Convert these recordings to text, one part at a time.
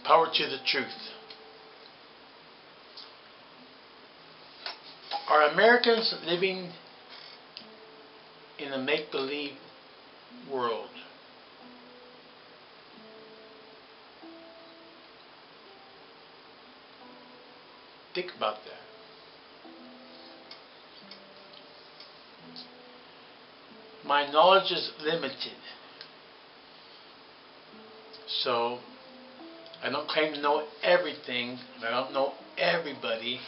Power to the truth. Are Americans living in a make-believe world? Think about that. My knowledge is limited, so I don't claim to know everything. I don't know everybody,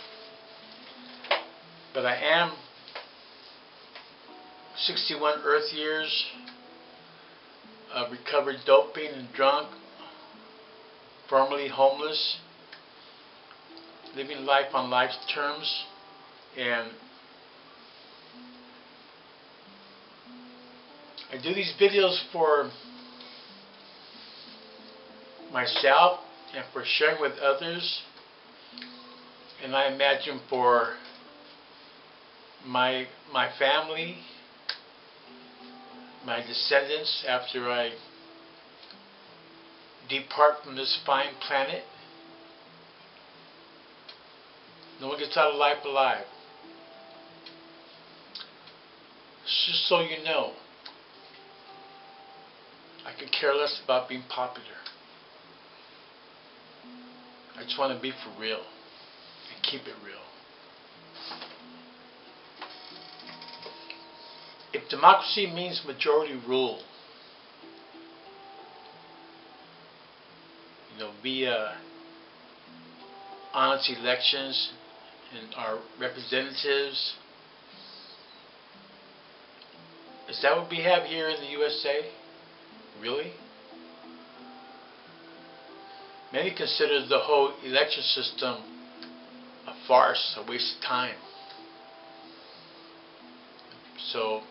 but I am 61 Earth years, recovered doping and drunk, formerly homeless, living life on life's terms, and I do these videos for myself and for sharing with others, and I imagine for my family, my descendants after I depart from this fine planet. No one gets out of life alive. Just so you know, I could care less about being popular. I just want to be for real and keep it real. If democracy means majority rule, via honest elections and our representatives, is that what we have here in the USA? Really? Many consider the whole election system a farce, a waste of time. So,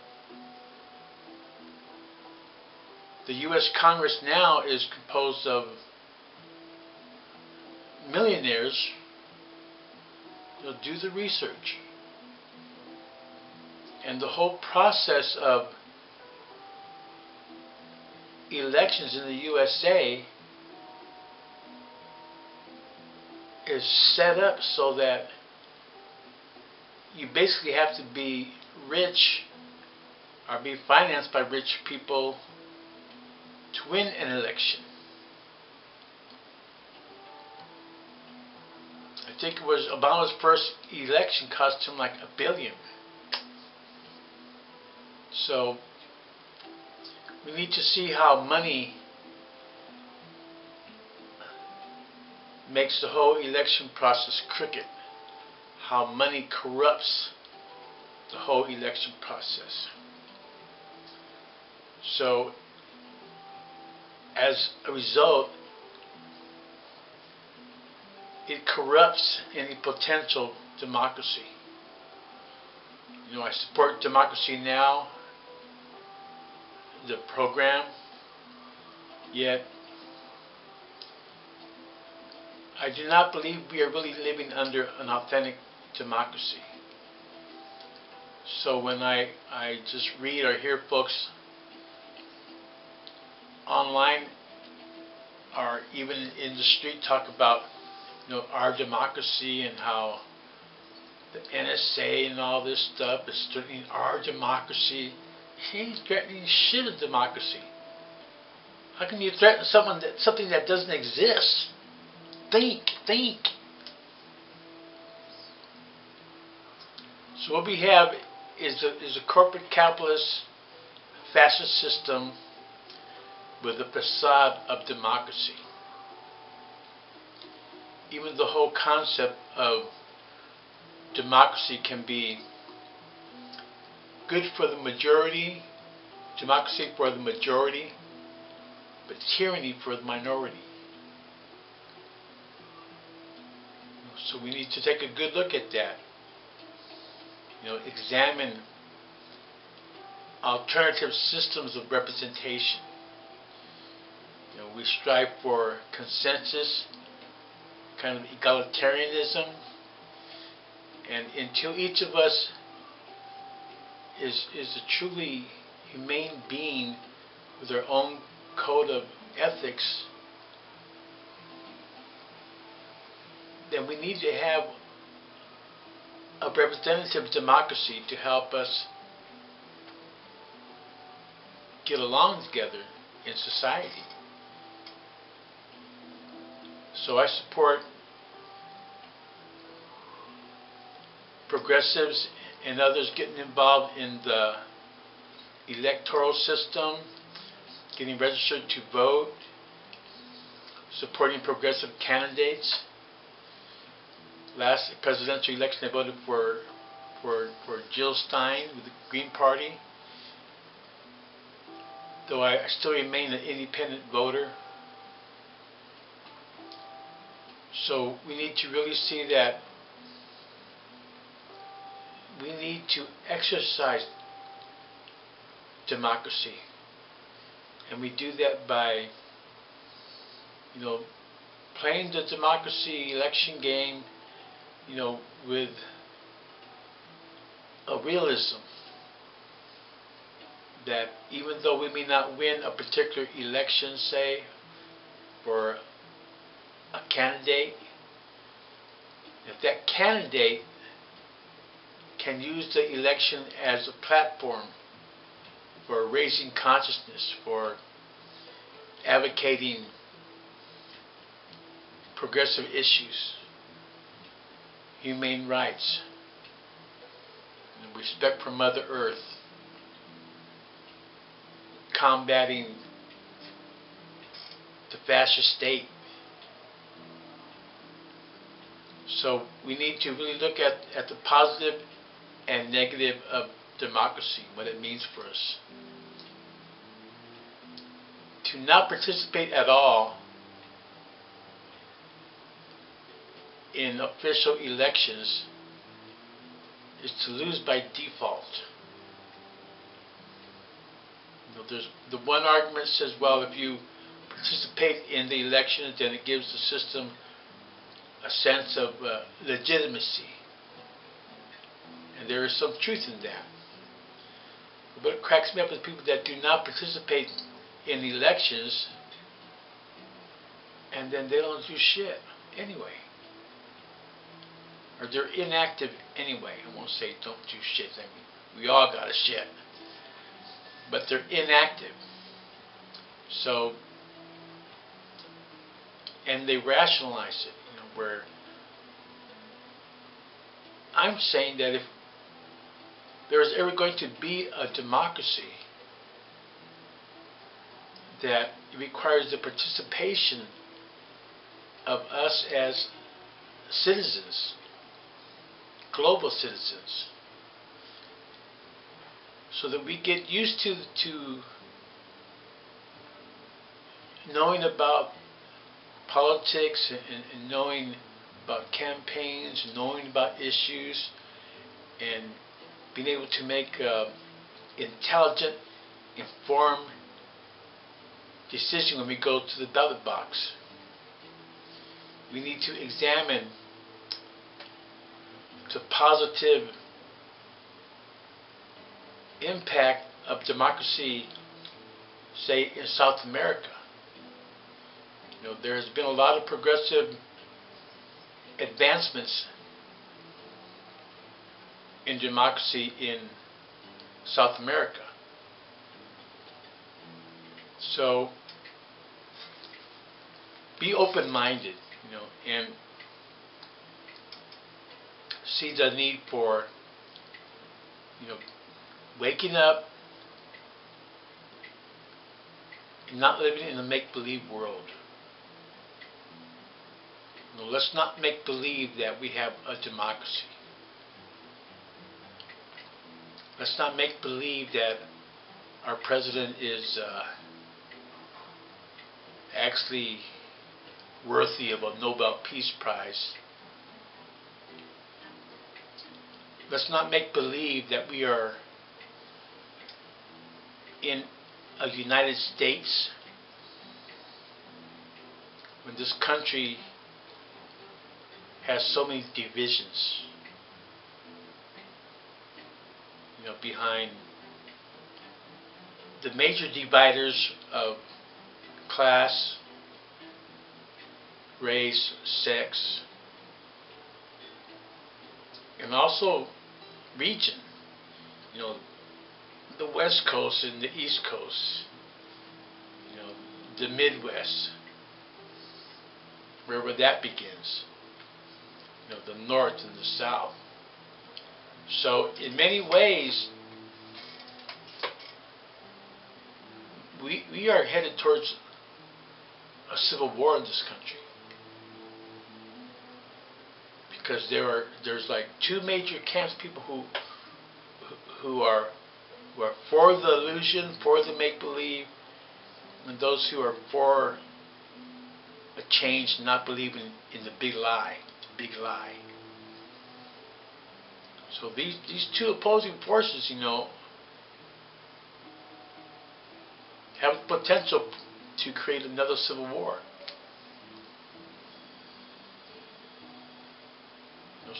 the U.S. Congress now is composed of millionaires. Do the research. And the whole process of elections in the USA is set up so that you basically have to be rich or be financed by rich people to win an election. I think it was Obama's first election cost him like $1 billion. So we need to see how money makes the whole election process crooked, how money corrupts the whole election process. So as a result, it corrupts any potential democracy. I support Democracy Now!, the program, yet I do not believe we are really living under an authentic democracy. So when I just read or hear folks online or even in the street talk about our democracy and how the NSA and all this stuff is threatening our democracy, he ain't threatening shit of democracy. How can you threaten something that doesn't exist? Think. So what we have is a corporate capitalist fascist system with a facade of democracy. Even the whole concept of democracy can be good for the majority, democracy for the majority, but tyranny for the minority. So we need to take a good look at that. Examine alternative systems of representation. We strive for consensus, kind of egalitarianism, and until each of us is a truly humane being with their own code of ethics, then we need to have a representative democracy to help us get along together in society. So I support progressives and others getting involved in the electoral system, getting registered to vote, supporting progressive candidates. Last presidential election, I voted for Jill Stein with the Green Party, though I still remain an independent voter. So we need to really see that we need to exercise democracy, and we do that by, playing the democracy election game, with a realism that even though we may not win a particular election, say, for a candidate, if that candidate can use the election as a platform for raising consciousness, for advocating progressive issues, humane rights, respect for Mother Earth, combating the fascist state. So we need to really look at the positive and negative of democracy, what it means for us. To not participate at all in official elections is to lose by default. There's the one argument says, well, if you participate in the elections, then it gives the system a sense of legitimacy. And there is some truth in that. But what cracks me up is people that do not participate in the elections, and then they don't do shit anyway. Or they're inactive anyway. I won't say don't do shit. I mean, we all got a shit. But they're inactive. So, and they rationalize it, where I'm saying that if there is ever going to be a democracy, that it requires the participation of us as citizens, global citizens, so that we get used to knowing about politics and knowing about campaigns, knowing about issues, and being able to make intelligent, informed decision when we go to the ballot box. We need to examine the positive impact of democracy, say, in South America. There has been a lot of progressive advancements in democracy in South America. So be open-minded, and see the need for, waking up and not living in a make-believe world. Let's not make believe that we have a democracy. Let's not make believe that our president is actually worthy of a Nobel Peace Prize. Let's not make believe that we are in a United States when this country has so many divisions, behind the major dividers of class, race, sex, and also region. You know, the West Coast and the East Coast. You know, the Midwest, wherever that begins. You know, the North and the South. So, in many ways, we are headed towards a civil war in this country, because there's like two major camps: people who are for the illusion, for the make believe, and those who are for a change, not believing in the big lie, So these two opposing forces, you know, have the potential to create another civil war.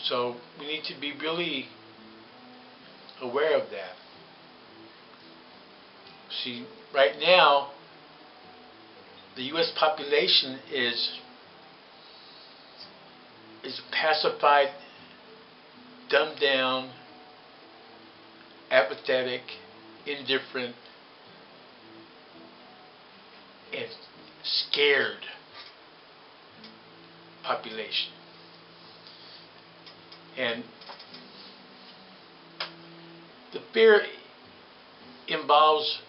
So we need to be really aware of that. See, right now, the U.S. population is pacified, dumbed down, apathetic, indifferent, and scared population. And the fear involves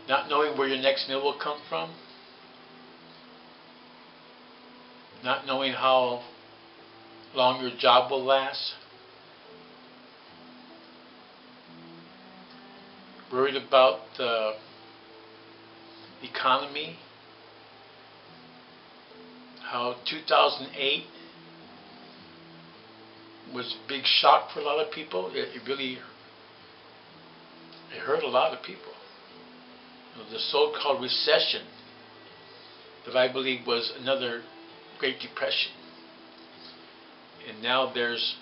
not knowing where your next meal will come from, not knowing how long your job will last, worried about the economy, how 2008 was a big shock for a lot of people. It hurt a lot of people. You know, the so-called recession that I believe was another Great Depression. And now there's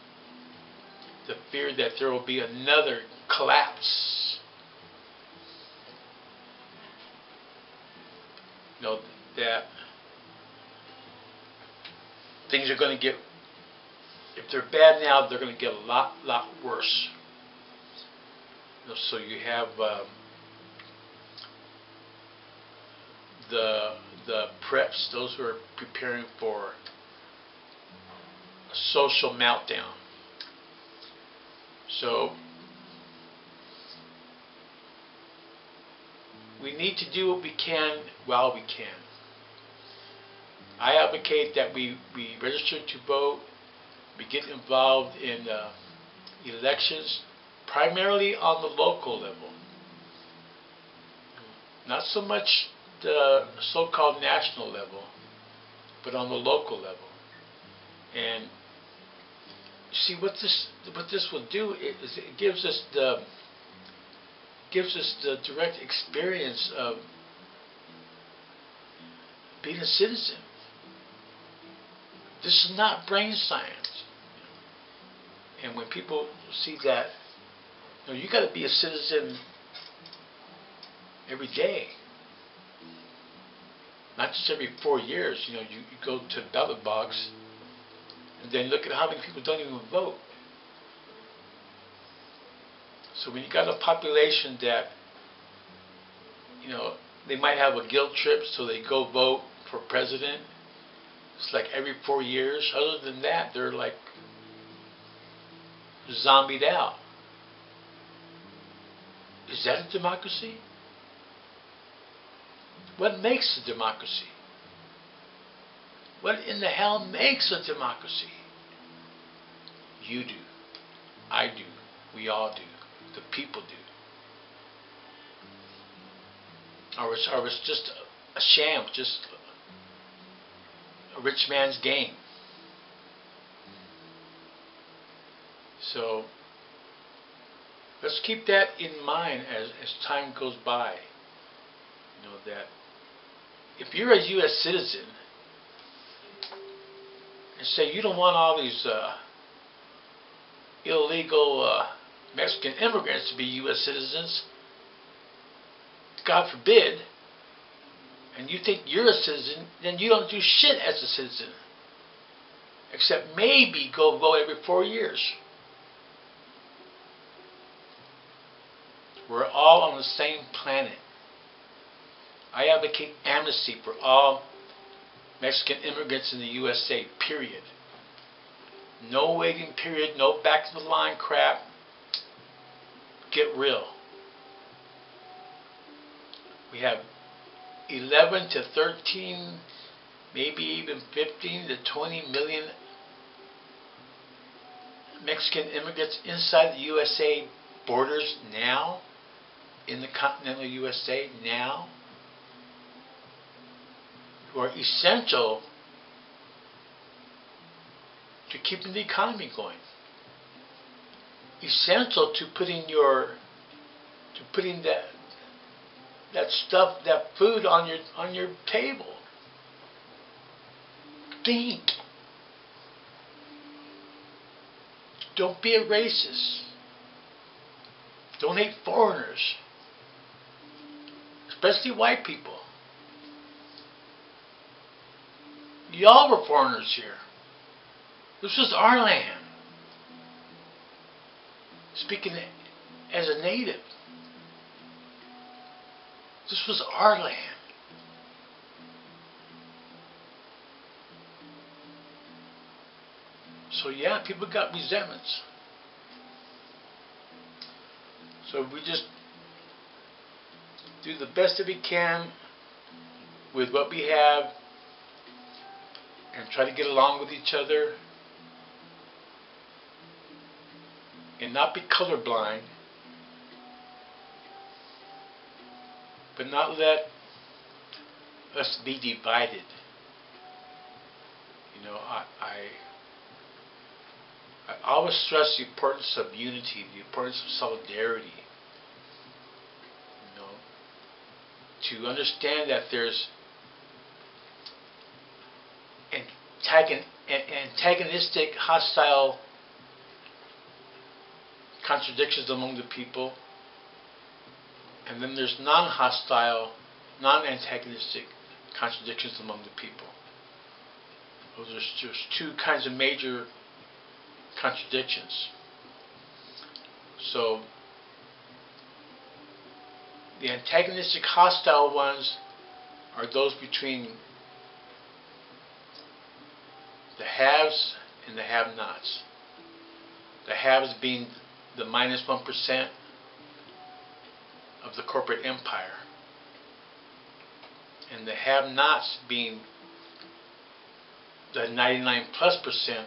the fear that there will be another collapse. You know, that things are going to get, if they're bad now, they're going to get a lot worse. You know, so you have the preps, those who are preparing for a social meltdown. So we need to do what we can while we can. I advocate that we register to vote, we get involved in elections, primarily on the local level. Not so much the so-called national level, but on the local level. And you see what this will do is it gives us the direct experience of being a citizen. This is not brain science. And when people see that, you know, you got to be a citizen every day. Not just every 4 years. You know, you go to the ballot box and then look at how many people don't even vote. So when you got a population that, you know, they might have a guilt trip, so they go vote for president. It's like every 4 years. Other than that, they're like zombied out. Is that a democracy? What makes a democracy? What in the hell makes a democracy? You do. I do. We all do. The people do. Or it's just a sham, just a rich man's game. So let's keep that in mind as time goes by. You know, that if you're a U.S. citizen and say you don't want all these illegal Mexican immigrants to be U.S. citizens, God forbid, and you think you're a citizen, then you don't do shit as a citizen. except maybe go vote every 4 years. We're all on the same planet. I advocate amnesty for all Mexican immigrants in the USA, period. No waiting period, no back to the line crap. Get real. We have 11 to 13, maybe even 15 to 20 million Mexican immigrants inside the USA borders now, in the continental USA now, who are essential to keeping the economy going, essential to putting that stuff, that food on your table. Think. Don't be a racist. Don't hate foreigners, especially white people. Y'all were foreigners here. This was our land. Speaking as a native, this was our land. So yeah, people got resentments. So we just do the best that we can with what we have and try to get along with each other and not be colorblind, but not let us be divided. You know, I always stress the importance of unity, the importance of solidarity. You know, to understand that there's antagonistic, hostile contradictions among the people, and then there's non-hostile, non-antagonistic contradictions among the people. There's two kinds of major contradictions. So the antagonistic, hostile ones are those between the haves and the have-nots. The haves being the minus 1% of the corporate empire, and the have-nots being the 99+%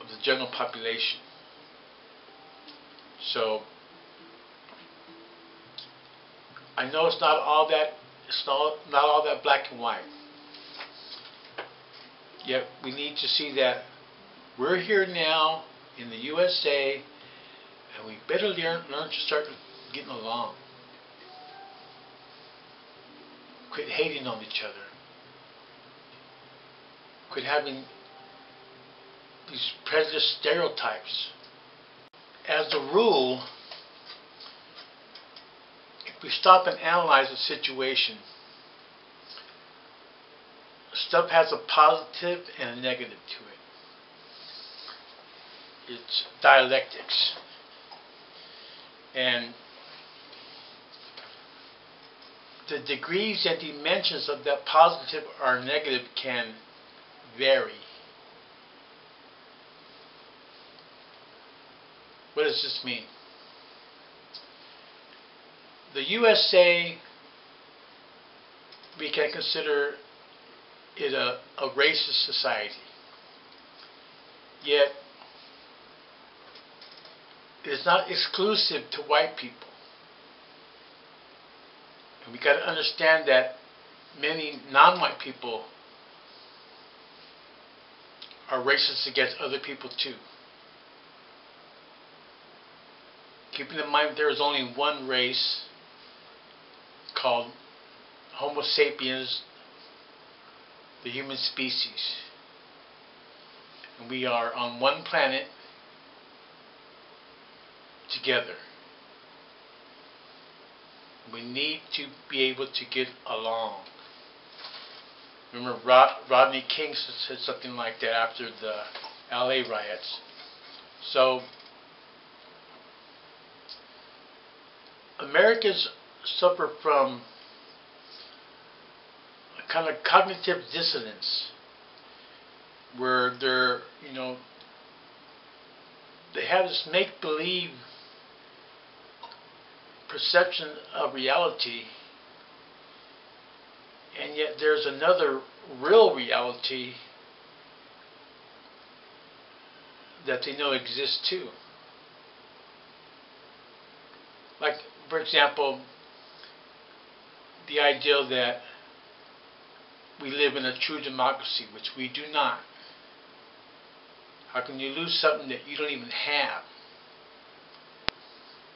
of the general population. So I know it's not all that black and white. Yet we need to see that we're here now in the USA, and we better learn to start getting along. Quit hating on each other. Quit having these prejudice stereotypes. As a rule, if we stop and analyze a situation, stuff has a positive and a negative to it. It's dialectics. And the degrees and dimensions of that positive or negative can vary. What does this mean? The USA, we can consider it a racist society. Yet, it is not exclusive to white people. And we got to understand that many non-white people are racist against other people too. Keeping in mind that there is only one race called Homo sapiens, the human species. And we are on one planet together. We need to be able to get along. Remember Rodney King said something like that after the LA riots. So Americans suffer from a kind of cognitive dissonance where they're, they have this make-believe perception of reality, and yet there's another real reality that they know exists too. Like, for example, the idea that we live in a true democracy, which we do not. How can you lose something that you don't even have?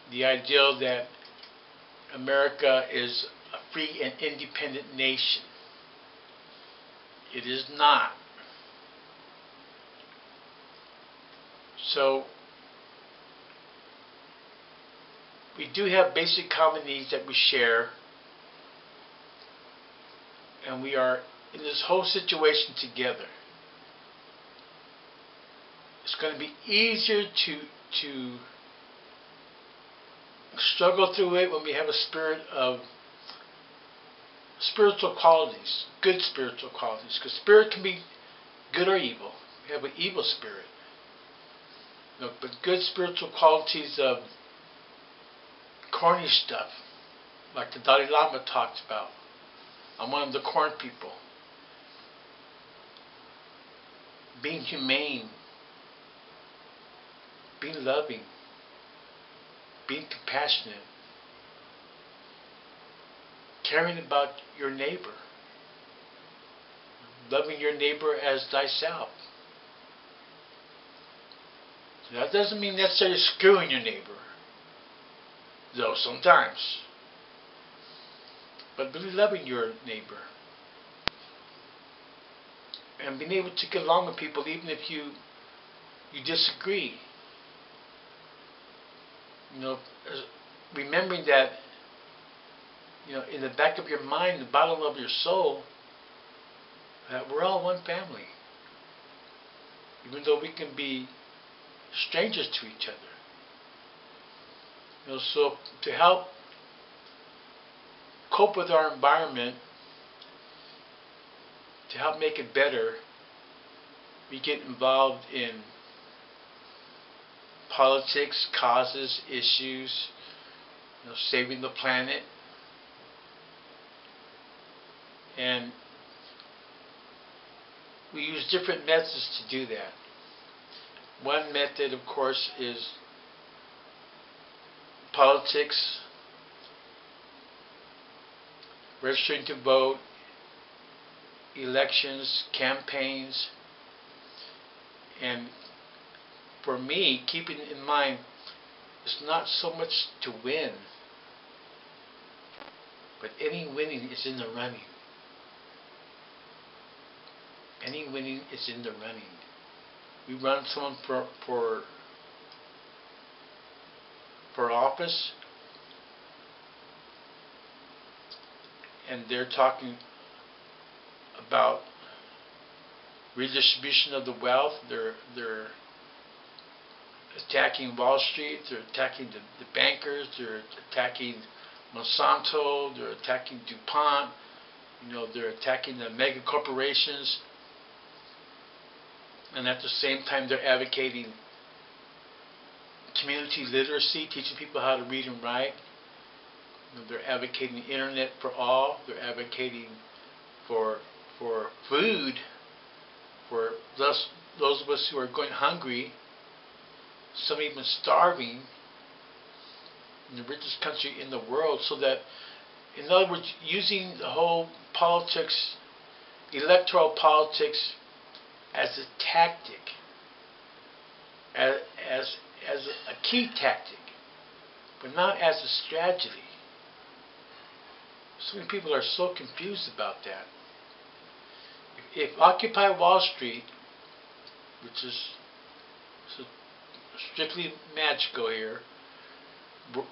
The idea that America is a free and independent nation. It is not. So, we do have basic common needs that we share, and we are in this whole situation together. It's going to be easier to struggle through it when we have a spirit of spiritual qualities, good spiritual qualities, because spirit can be good or evil. We have an evil spirit. But good spiritual qualities of corny stuff, like the Dalai Lama talked about. I'm one of the corn people. Being humane, being loving, being compassionate, caring about your neighbor, loving your neighbor as thyself. That doesn't mean necessarily screwing your neighbor, though sometimes. But really loving your neighbor. And being able to get along with people even if you disagree. Remembering that, in the back of your mind, the bottom of your soul, that we're all one family. Even though we can be strangers to each other. So to help cope with our environment, to help make it better, we get involved in politics, causes, issues, saving the planet. And we use different methods to do that. One method, of course, is politics, registering to vote, elections, campaigns, and for me, keeping in mind, it's not so much to win, but any winning is in the running. Any winning is in the running. We run someone for office, and they're talking about redistribution of the wealth. They're attacking Wall Street. They're attacking the bankers. They're attacking Monsanto. They're attacking DuPont. They're attacking the mega corporations. And at the same time, they're advocating community literacy, teaching people how to read and write. They're advocating the internet for all. They're advocating for food for those of us who are going hungry, some even starving, in the richest country in the world. So that, in other words, using the whole politics, electoral politics, as a tactic, as a key tactic, but not as a strategy. So many people are so confused about that. If Occupy Wall Street, which is strictly magical here,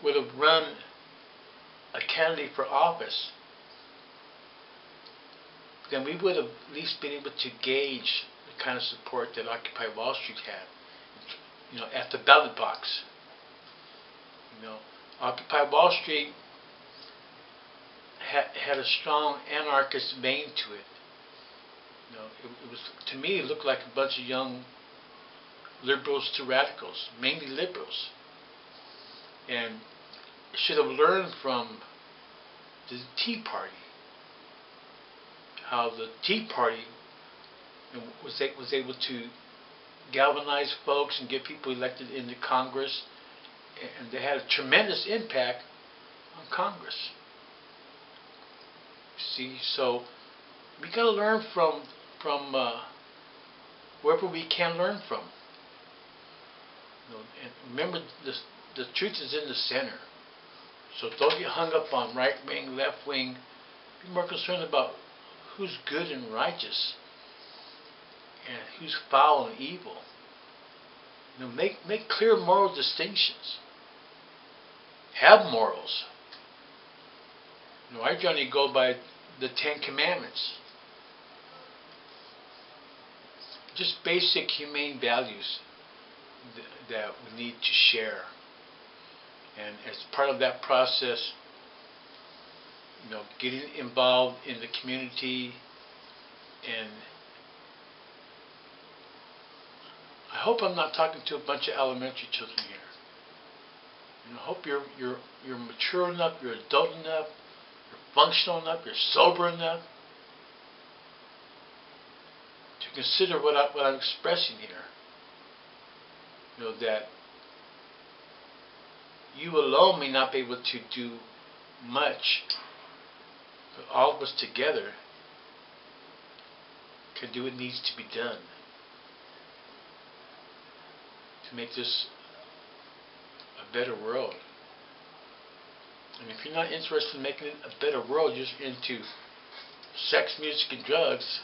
would have run a candidate for office, then we would have at least been able to gauge the kind of support that Occupy Wall Street had, at the ballot box. Occupy Wall Street had a strong anarchist vein to it. It was, to me, it looked like a bunch of young liberals to radicals, mainly liberals, and should have learned from the Tea Party, how the Tea Party was able to galvanize folks and get people elected into Congress, and they had a tremendous impact on Congress. See, so we got to learn from wherever we can learn from. And remember, the truth is in the center. So don't get hung up on right wing, left wing. Be more concerned about who's good and righteous, and who's foul and evil. Make clear moral distinctions. Have morals. I generally go by the 10 Commandments. Just basic humane values that we need to share. And as part of that process, getting involved in the community, and I hope I'm not talking to a bunch of elementary children here. I hope you're mature enough, you're adult enough, you're functional enough, you're sober enough to consider what I'm expressing here. That you alone may not be able to do much, but all of us together can do what needs to be done to make this a better world. And if you're not interested in making it a better world, you're just into sex, music, and drugs,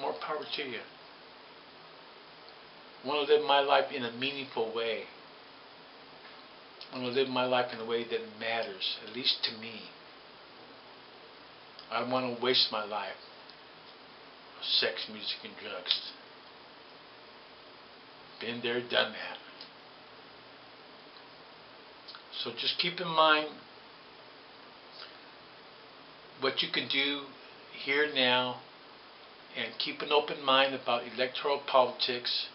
more power to you. I want to live my life in a meaningful way. I want to live my life in a way that matters, at least to me. I don't want to waste my life on sex, music, and drugs. Been there, done that. So just keep in mind what you can do here now, and keep an open mind about electoral politics.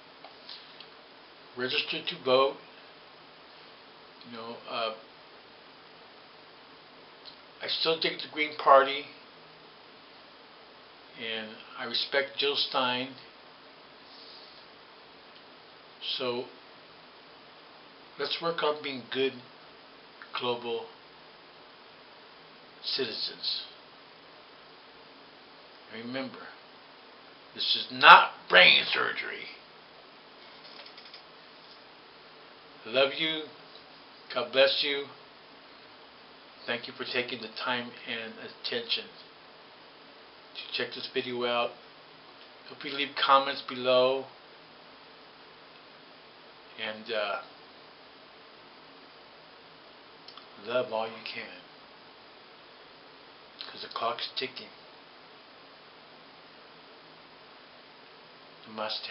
Register to vote. I still dig the Green Party, and I respect Jill Stein. So let's work on being good global citizens. Remember, this is not brain surgery. I love you. God bless you. Thank you for taking the time and attention to check this video out. Hope you leave comments below. And love all you can, because the clock's ticking. Namaste.